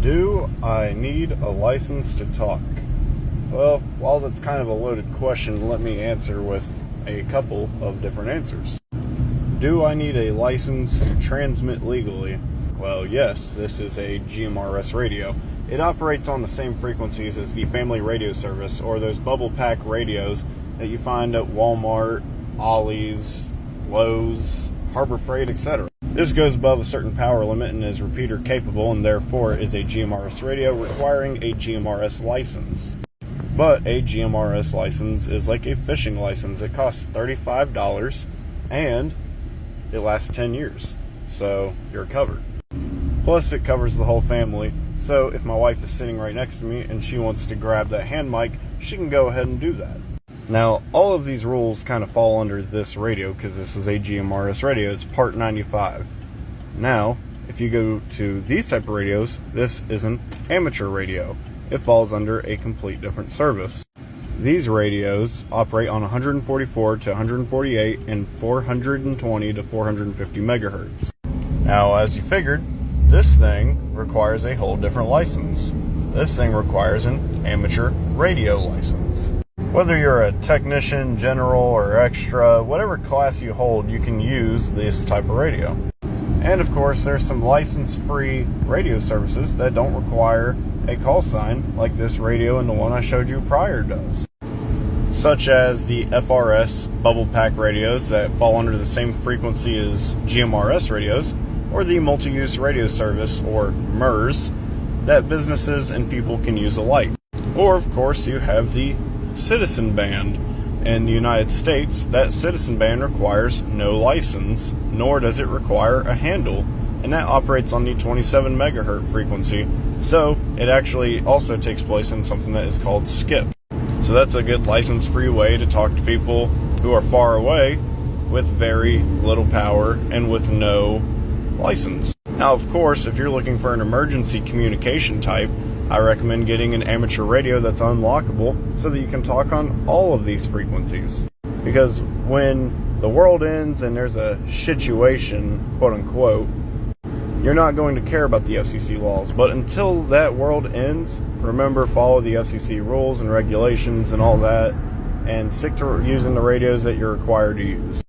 Do I need a license to talk? Well, while that's kind of a loaded question, let me answer with a couple of different answers. Do I need a license to transmit legally? Well, yes, this is a GMRS radio. It operates on the same frequencies as the family radio service, or those bubble pack radios that you find at Walmart, Ollie's, Lowe's, Harbor Freight, etc. This goes above a certain power limit and is repeater capable, and therefore is a GMRS radio requiring a GMRS license. But a GMRS license is like a fishing license. It costs $35 and it lasts 10 years. So you're covered. Plus it covers the whole family. So if my wife is sitting right next to me and she wants to grab that hand mic, she can go ahead and do that. Now, all of these rules kind of fall under this radio because this is a GMRS radio. It's Part 95. Now, if you go to these type of radios, this is an amateur radio. It falls under a complete different service. These radios operate on 144 to 148 and 420 to 450 megahertz. Now, as you figured, this thing requires a whole different license. This thing requires an amateur radio license. Whether you're a technician, general, or extra, whatever class you hold, you can use this type of radio. And of course, there's some license-free radio services that don't require a call sign like this radio and the one I showed you prior does. Such as the FRS bubble pack radios that fall under the same frequency as GMRS radios, or the multi-use radio service, or MERS, that businesses and people can use alike. Or of course, you have the citizen band. In the United States, that citizen band requires no license, nor does it require a handle, and that operates on the 27 megahertz frequency, so it actually also takes place in something that is called skip. So that's a good license-free way to talk to people who are far away with very little power and with no license. Now, of course, if you're looking for an emergency communication type, I recommend getting an amateur radio that's unlockable so that you can talk on all of these frequencies. Because when the world ends and there's a situation, quote unquote, you're not going to care about the FCC laws. But until that world ends, remember, follow the FCC rules and regulations and all that, and stick to using the radios that you're required to use.